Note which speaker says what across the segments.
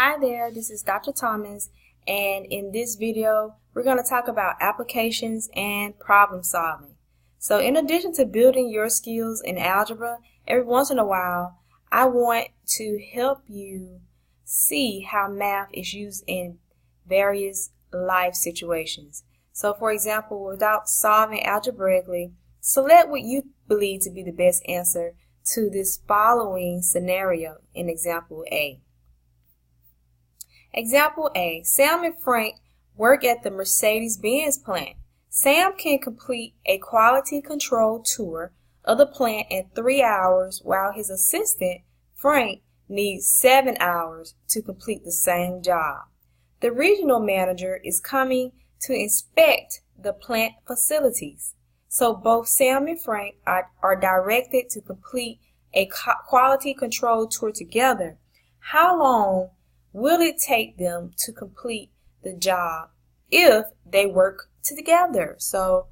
Speaker 1: Hi there, this is Dr. Thomas, and in this video we're going to talk about applications and problem solving. So in addition to building your skills in algebra, every once in a while I want to help you see how math is used in various life situations. So for example, without solving algebraically, select what you believe to be the best answer to this following scenario in example A. Example A, Sam and Frank work at the Mercedes-Benz plant. Sam can complete a quality control tour of the plant in 3 hours, while his assistant, Frank, needs 7 hours to complete the same job. The regional manager is coming to inspect the plant facilities. So both Sam and Frank are directed to complete a quality control tour together. How long will it take them to complete the job if they work together? So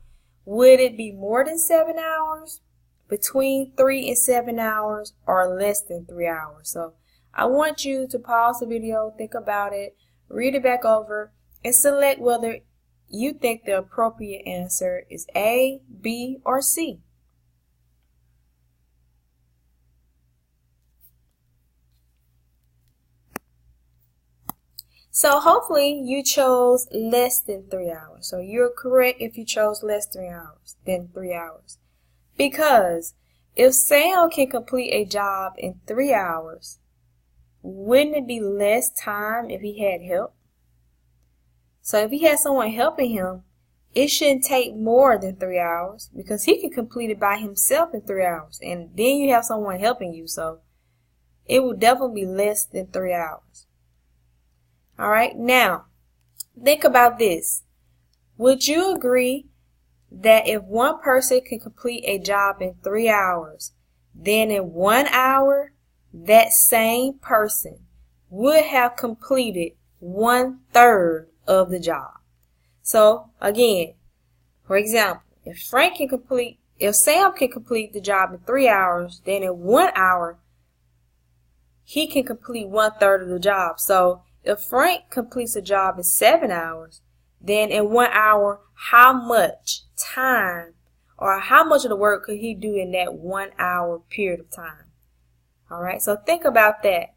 Speaker 1: would it be more than 7 hours, between 3 and 7 hours, or less than 3 hours? So I want you to pause the video, think about it, read it back over, and select whether you think the appropriate answer is A, B, or C. So hopefully you chose less than 3 hours. So you're correct if you chose less than 3 hours. Because if Sam can complete a job in 3 hours, wouldn't it be less time if he had help? So if he had someone helping him, it shouldn't take more than 3 hours, because he can complete it by himself in 3 hours. And then you have someone helping you, so it will definitely be less than 3 hours. All right, now think about this. Would you agree that if one person can complete a job in 3 hours, then in 1 hour, that same person would have completed 1/3 of the job? So again, for example, if Sam can complete the job in 3 hours, then in 1 hour, he can complete 1/3 of the job. So if Frank completes a job in 7 hours, then in 1 hour, how much time or how much of the work could he do in that 1 hour period of time? All right, so think about that.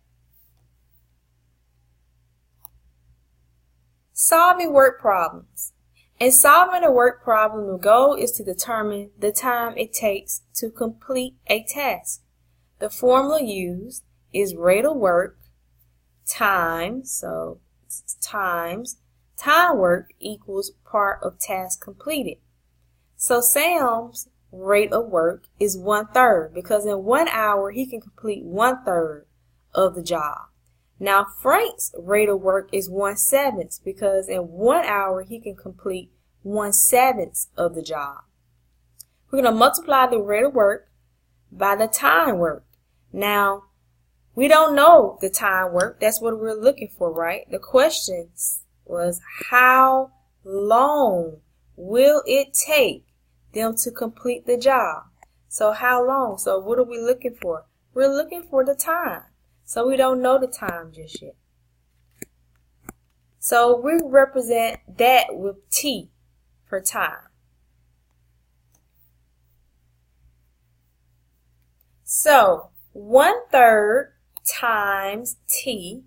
Speaker 1: Solving work problems. In solving a work problem, the goal is to determine the time it takes to complete a task. The formula used is rate of work times time work equals part of task completed. So Sam's rate of work is 1/3, because in 1 hour he can complete 1/3 of the job. Now Frank's rate of work is 1/7, because in 1 hour he can complete 1/7 of the job. We're going to multiply the rate of work by the time worked. Now we don't know the time work. That's what we're looking for, right? The question was, how long will it take them to complete the job? So how long? So what are we looking for? We're looking for the time. So we don't know the time just yet. So we represent that with T for time. So 1/3 times T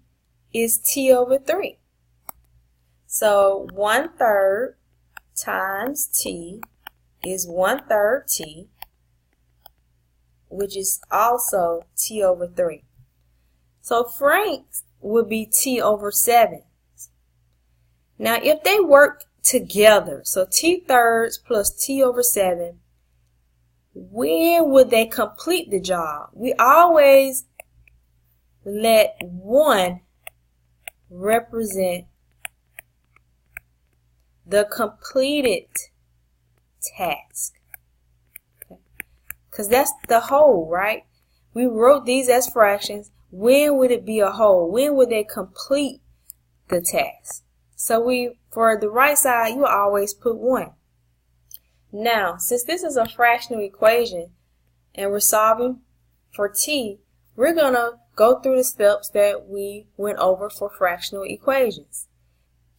Speaker 1: is T over 3. So 1/3 times T is 1/3 T, which is also T over 3. So Frank's would be T over 7. Now if they work together, so T/3 plus T over 7, when would they complete the job? We always let 1 represent the completed task, because that's the whole, right? We wrote these as fractions. When would it be a whole? When would they complete the task? So for the right side, you always put 1. Now, since this is a fractional equation and we're solving for T, we're going to go through the steps that we went over for fractional equations.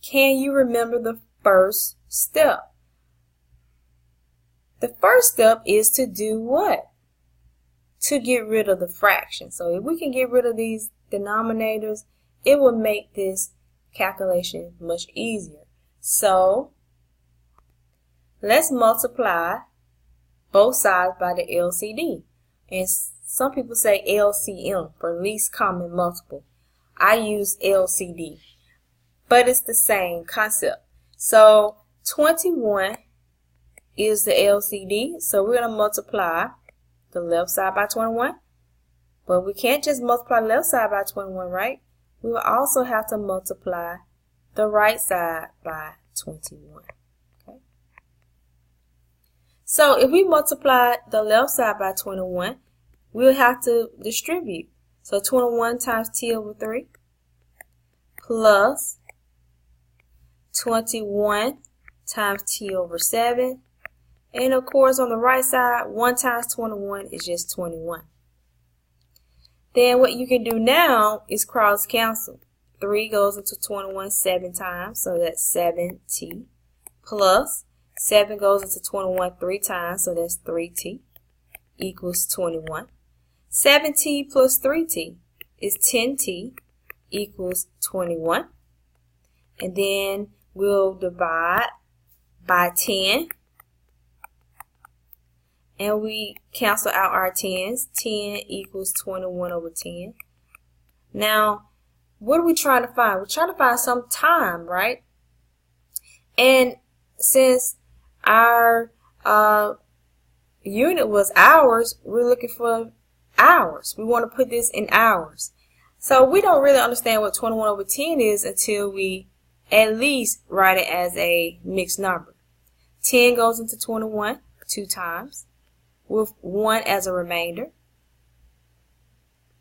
Speaker 1: Can you remember the first step? The first step is to do what? To get rid of the fraction. So if we can get rid of these denominators, it will make this calculation much easier. So let's multiply both sides by the LCD. And some people say LCM for least common multiple. I use LCD, but it's the same concept. So 21 is the LCD, so we're going to multiply the left side by 21. But we can't just multiply the left side by 21, right? We will also have to multiply the right side by 21. Okay. So if we multiply the left side by 21, we'll have to distribute. So 21 times t over 3 plus 21 times t over 7. And of course on the right side, 1 times 21 is just 21. Then what you can do now is cross cancel. 3 goes into 21 7 times, so that's 7t, plus 7 goes into 21 3 times, so that's 3t, equals 21. 7t plus 3t is 10t, equals 21. And then we'll divide by 10. And we cancel out our 10s. 10 equals 21 over 10. Now, what are we trying to find? We're trying to find some time, right? And since our unit was hours, we're looking for hours. We want to put this in hours. So we don't really understand what 21 over 10 is until we at least write it as a mixed number. 10 goes into 21 2 times, with 1 as a remainder,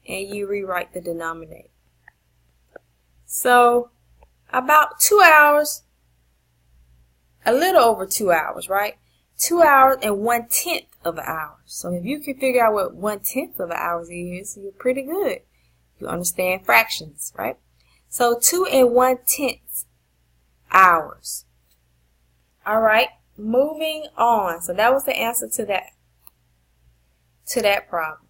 Speaker 1: and you rewrite the denominator. So about 2 hours, a little over 2 hours, right? 2 hours and 1/10 of an hour. So if you can figure out what 1/10 of an hour is, you're pretty good. You understand fractions, right? So 2 and 1/10 hours. All right, moving on. So that was the answer to that problem.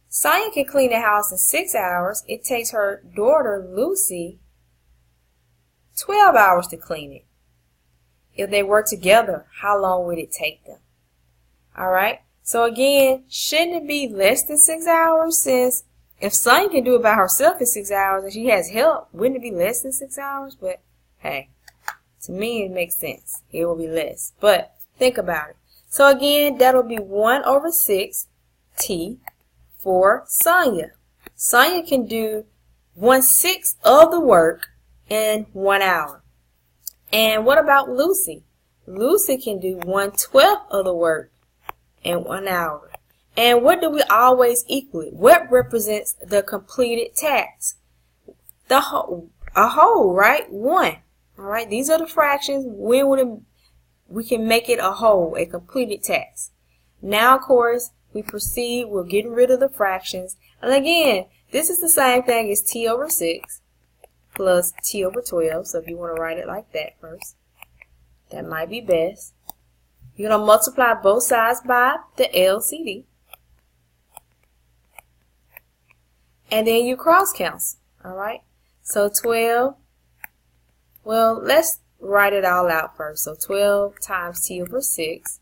Speaker 1: Sonia can clean the house in 6 hours. It takes her daughter Lucy 12 hours to clean it. If they work together, how long would it take them? All right. So again, shouldn't it be less than 6 hours? Since if Sonia can do it by herself in 6 hours and she has help, wouldn't it be less than 6 hours? But hey, to me it makes sense. It will be less. But think about it. So again, that'll be 1 over 6 t for Sonia. Sonia can do 1/6 of the work in 1 hour. And what about Lucy? Lucy can do 1/12 of the work in 1 hour. And what do we always equal it? What represents the completed task? The whole, a whole, right? 1. All right, these are the fractions. When would we can make it a whole, a completed task? Now, of course, we proceed. We're getting rid of the fractions. And again, this is the same thing as t over 6 plus t over 12. So if you want to write it like that first, that might be best. You're going to multiply both sides by the LCD. And then you cross cancel. All right. So 12. Well, let's write it all out first. So 12 times t over 6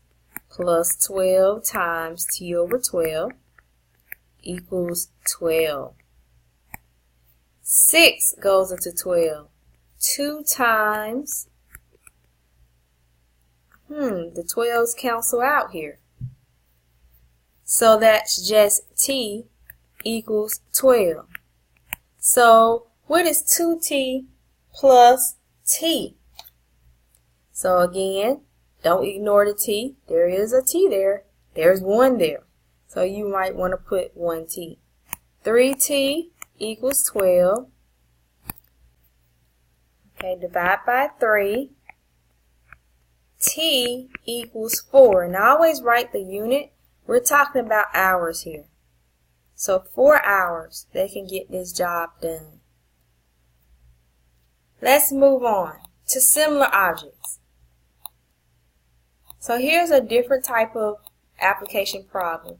Speaker 1: plus 12 times t over 12 equals 12. 6 goes into 12. 2 times, the 12s cancel out here. So that's just t equals 12. So what is 2t plus t? So again, don't ignore the t. There is a t there. There's 1 there. So you might want to put 1t. 3t equals 12. Okay, divide by 3. T equals 4. And I always write the unit. We're talking about hours here. So 4 hours, they can get this job done. Let's move on to similar objects. So here's a different type of application problem.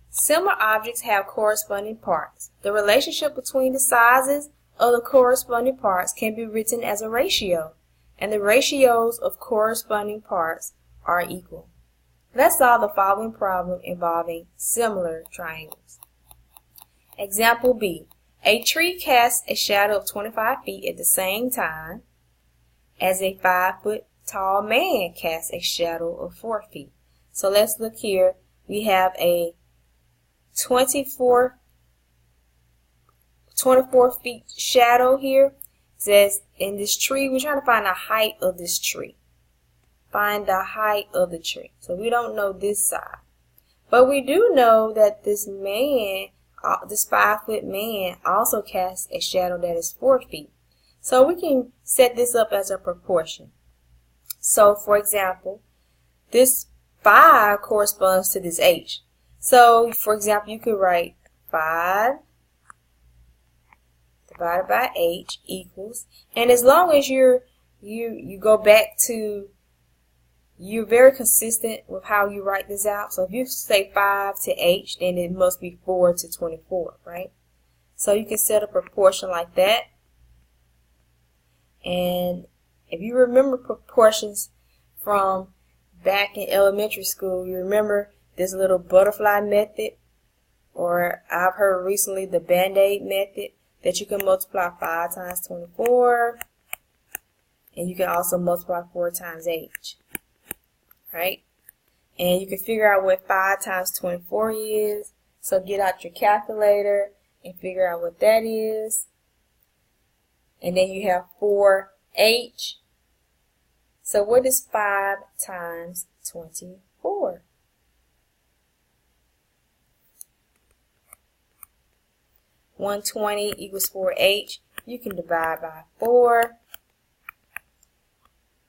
Speaker 1: Similar objects have corresponding parts. The relationship between the sizes of the corresponding parts can be written as a ratio, and the ratios of corresponding parts are equal. Let's solve the following problem involving similar triangles. Example B. A tree casts a shadow of 25 feet at the same time as a 5-foot tall man casts a shadow of 4 feet. So let's look here. We have a 24 feet shadow here. It says in this tree, we're trying to find the height of this tree. Find the height of the tree. So we don't know this side. But we do know that this man, this 5-foot man, also casts a shadow that is 4 feet. So we can set this up as a proportion. So for example, this 5 corresponds to this h. So for example, you could write 5 divided by h equals, and as long as you go back to, you're very consistent with how you write this out. So if you say 5 to h, then it must be 4 to 24, right? So you can set a proportion like that. And if you remember proportions from back in elementary school, you remember this little butterfly method, or I've heard recently the Band-Aid method, that you can multiply 5 times 24, and you can also multiply 4 times h, right? And you can figure out what 5 times 24 is. So get out your calculator and figure out what that is. And then you have 4h. So what is 5 times 24? 120 equals 4h. You can divide by 4.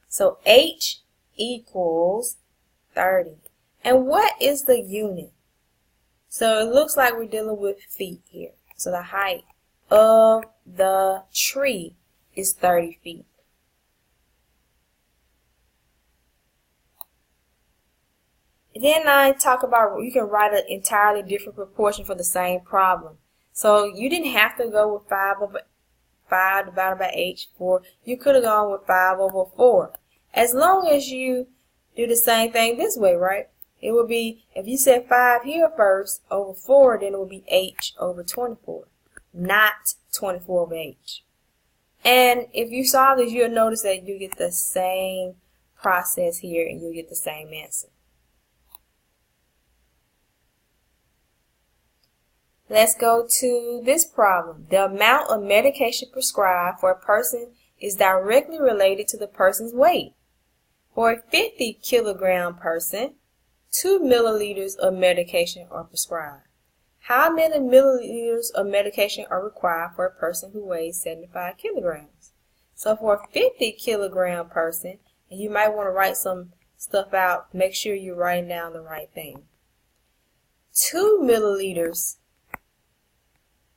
Speaker 1: So h equals 30. And what is the unit? So it looks like we're dealing with feet here. So the height of the tree is 30 feet. And then I talk about, you can write an entirely different proportion for the same problem. So you didn't have to go with 5 divided by h, 4. You could have gone with 5 over 4. As long as you do the same thing this way, right? It would be, if you said 5 here first over 4, then it would be h over 24, not 24 over h. And if you solve this, you'll notice that you get the same process here and you'll get the same answer. Let's go to this problem. The amount of medication prescribed for a person is directly related to the person's weight. For a 50 kilogram person, 2 milliliters of medication are prescribed. How many milliliters of medication are required for a person who weighs 75 kilograms? So for a 50 kilogram person, and you might want to write some stuff out, make sure you're writing down the right thing. 2 milliliters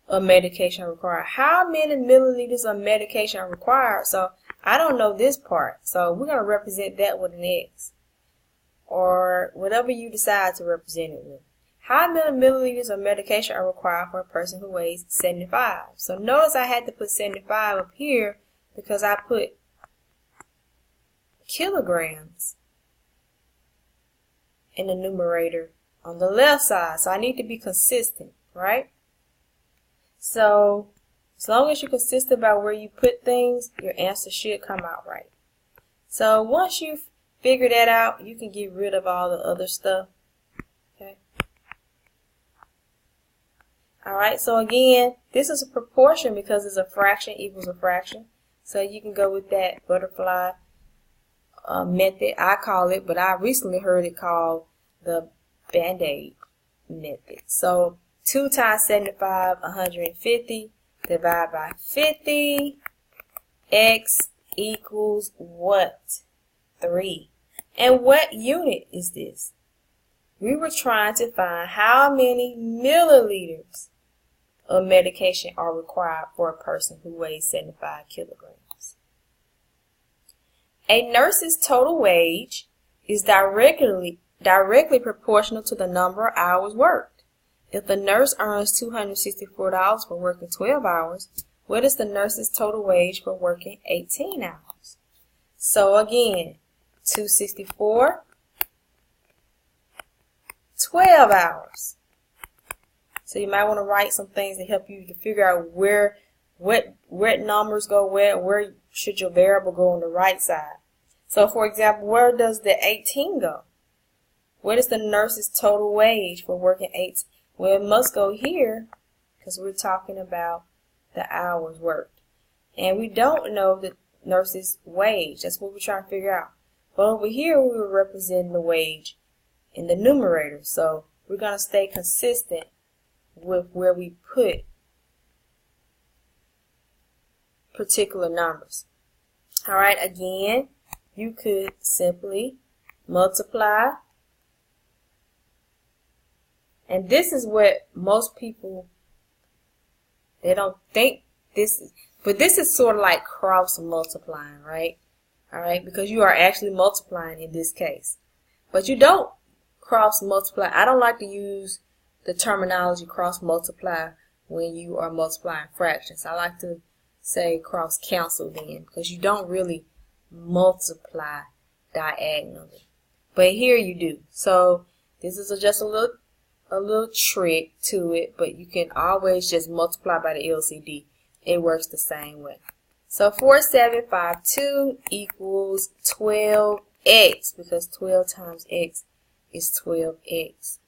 Speaker 1: of medication required. How many milliliters of medication are required? So I don't know this part, so we're going to represent that with an X, or whatever you decide to represent it with. How many milliliters of medication are required for a person who weighs 75? So notice I had to put 75 up here because I put kilograms in the numerator on the left side. So I need to be consistent, right? So as long as you're consistent about where you put things, your answer should come out right. So once you've figured that out, you can get rid of all the other stuff. Okay. Alright, so again, this is a proportion because it's a fraction equals a fraction. So you can go with that butterfly method, I call it, but I recently heard it called the Band-Aid method. So 2 times 75, 150, divide by 50, x equals what? 3. And what unit is this? We were trying to find how many milliliters of medication are required for a person who weighs 75 kilograms. A nurse's total wage is directly proportional to the number of hours worked. If the nurse earns $264 for working 12 hours, what is the nurse's total wage for working 18 hours? So again, $264, 12 hours. So you might want to write some things to help you to figure out what numbers go where should your variable go on the right side. So for example, where does the 18 go? What is the nurse's total wage for working 18? Well, it must go here because we're talking about the hours worked. And we don't know the nurse's wage. That's what we're trying to figure out. But over here, we were representing the wage in the numerator. So we're going to stay consistent with where we put particular numbers. All right, again, you could simply multiply. And this is what most people, they don't think this is, but this is sort of like cross multiplying, right? All right, because you are actually multiplying in this case. But you don't cross multiply. I don't like to use the terminology cross multiply when you are multiplying fractions. I like to say cross cancel then, because you don't really multiply diagonally. But here you do. So this is just a little trick to it, but you can always just multiply by the LCD. It works the same way. So 4752 equals 12x, because 12 times x is 12x.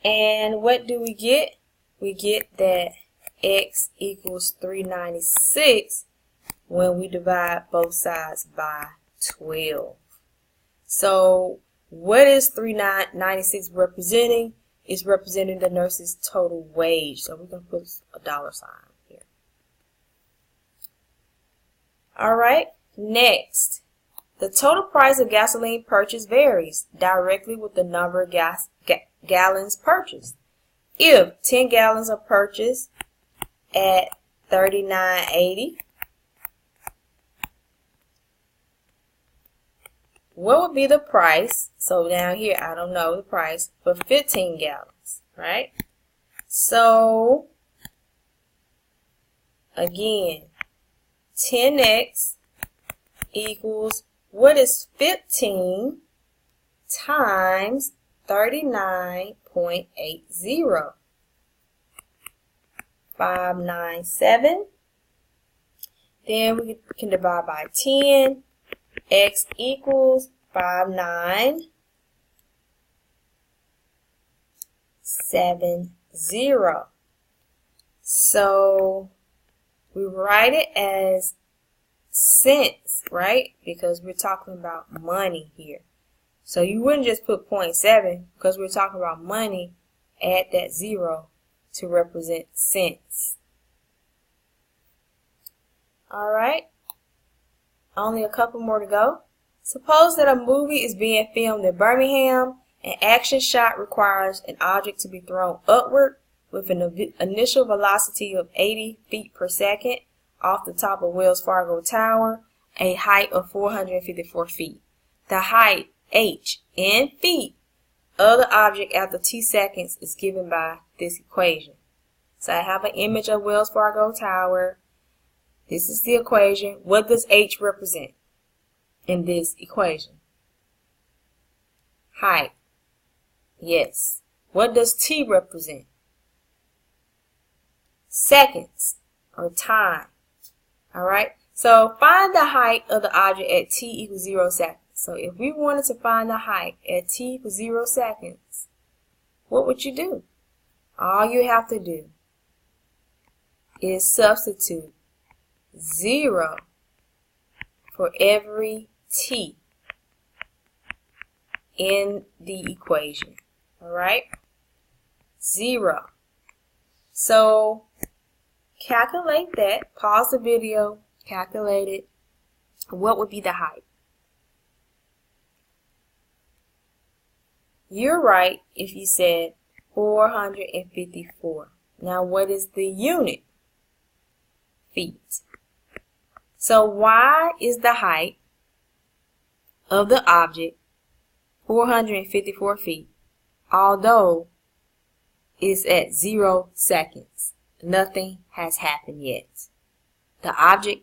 Speaker 1: And what do we get? We get that x equals 396 when we divide both sides by 12. So what is 396 representing? It's representing the nurse's total wage. So we're going to put a dollar sign here. Alright, next. The total price of gasoline purchased varies directly with the number of gallons purchased. If 10 gallons are purchased at $39.80, what would be the price? So down here, I don't know the price for 15 gallons, right? So, again, 10x equals, what is 15 times 39.80? 597. Then we can divide by 10. X equals 5970. So we write it as cents, right? Because we're talking about money here. So you wouldn't just put 0.7 because we're talking about money. Add that 0 to represent cents. All right. Only a couple more to go. Suppose that a movie is being filmed in Birmingham. An action shot requires an object to be thrown upward with an initial velocity of 80 feet per second off the top of Wells Fargo Tower, a height of 454 feet. The height, h, in feet of the object after t seconds is given by this equation. So I have an image of Wells Fargo Tower. This is the equation. What does h represent in this equation? Height. Yes. What does t represent? Seconds or time. Alright? So find the height of the object at t equals 0 seconds. So if we wanted to find the height at t equals 0 seconds, what would you do? All you have to do is substitute 0 for every t in the equation. Alright? 0. So calculate that. Pause the video. Calculate it. What would be the height? You're right if you said 454. Now what is the unit? Feet. So why is the height of the object 454 feet, although it's at 0 seconds? Nothing has happened yet. The object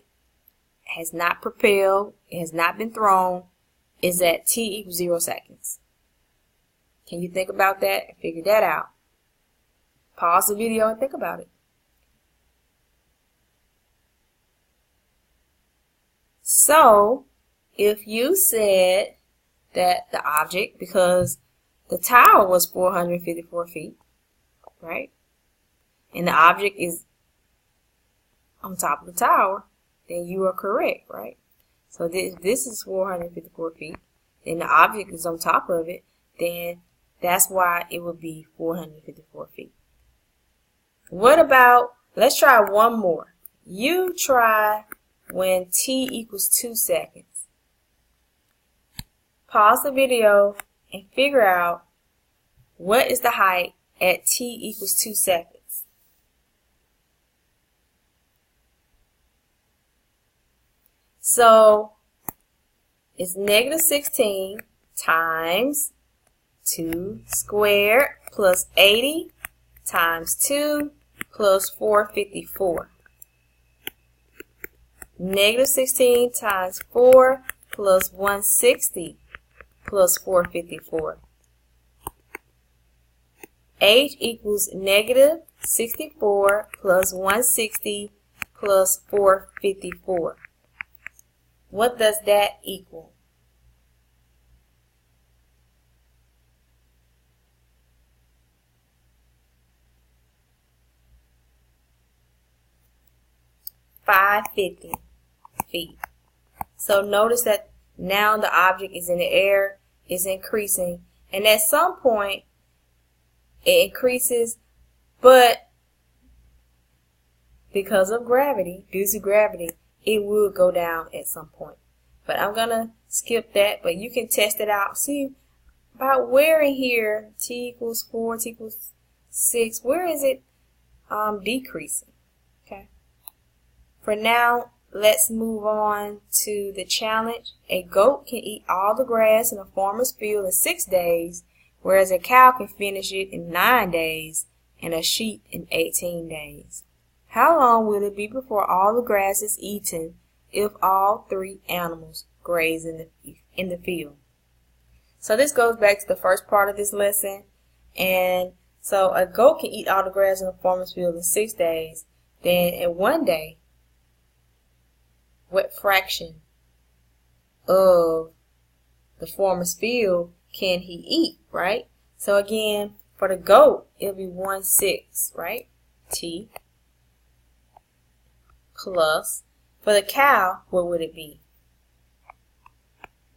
Speaker 1: has not propelled, it has not been thrown, is at t equals 0 seconds. Can you think about that and figure that out? Pause the video and think about it. So, if you said that the object, because the tower was 454 feet, right? And the object is on top of the tower, then you are correct, right? So this is 454 feet, then the object is on top of it, then that's why it would be 454 feet. What about, let's try one more. You try when t equals 2 seconds. Pause the video and figure out what is the height at t equals 2 seconds. So it's negative 16 times 2 squared plus 80 times 2 plus 454. Negative 16 times 4 plus 160 plus 454. H equals negative 64 plus 160 plus 454. What does that equal? $550 feet. So notice that now the object is in the air, is increasing, and at some point it increases, but because of gravity, due to gravity, it will go down at some point. But I'm gonna skip that, but you can test it out. See about where in here t equals 4, t equals 6, where is it decreasing? Okay. For now, let's move on to the challenge. A goat can eat all the grass in a farmer's field in 6 days, whereas a cow can finish it in 9 days and a sheep in 18 days. How long will it be before all the grass is eaten if all 3 animals graze in the field? So this goes back to the first part of this lesson. And so a goat can eat all the grass in a farmer's field in 6 days. Then in 1 day, what fraction of the farmer's field can he eat, right? So again, for the goat, it'll be 1/6, right? T plus, for the cow, what would it be?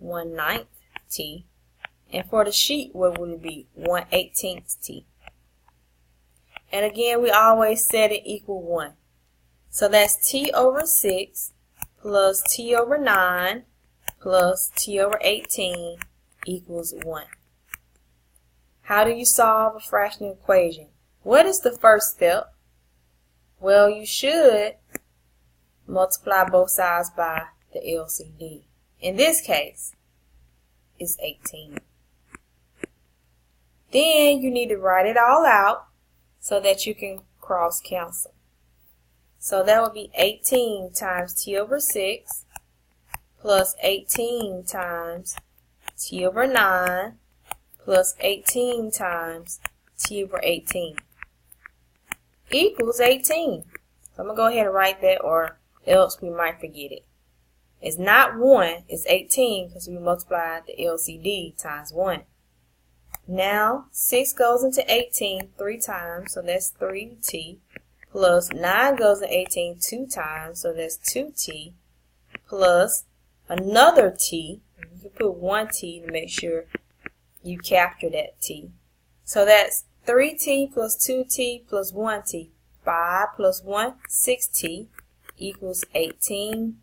Speaker 1: 1/9 T. And for the sheep, what would it be? 1/18 T. And again, we always set it equal 1. So that's T over 6 plus T over 9 plus T over 18 equals 1. How do you solve a fractional equation? What is the first step? Well, you should multiply both sides by the LCD. In this case, it's 18. Then you need to write it all out so that you can cross cancel. So that would be 18 times T over 6 plus 18 times T over 9 plus 18 times T over 18 equals 18. So I'm going to go ahead and write that, or else we might forget it. It's not 1, it's 18 because we multiplied the LCD times 1. Now 6 goes into 18 3 times, so that's 3T. Plus 9 goes into 18 2 times, so that's 2T. Plus another T. You can put 1T to make sure you capture that T. So that's 3T plus 2T plus 1T. 5 plus 1, 6T equals 18.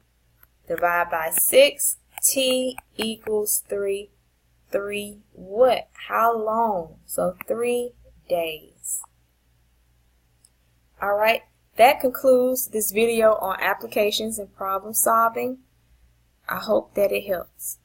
Speaker 1: Divide by 6. T equals 3. 3 what? How long? So 3 days. All right, that concludes this video on applications and problem solving. I hope that it helps.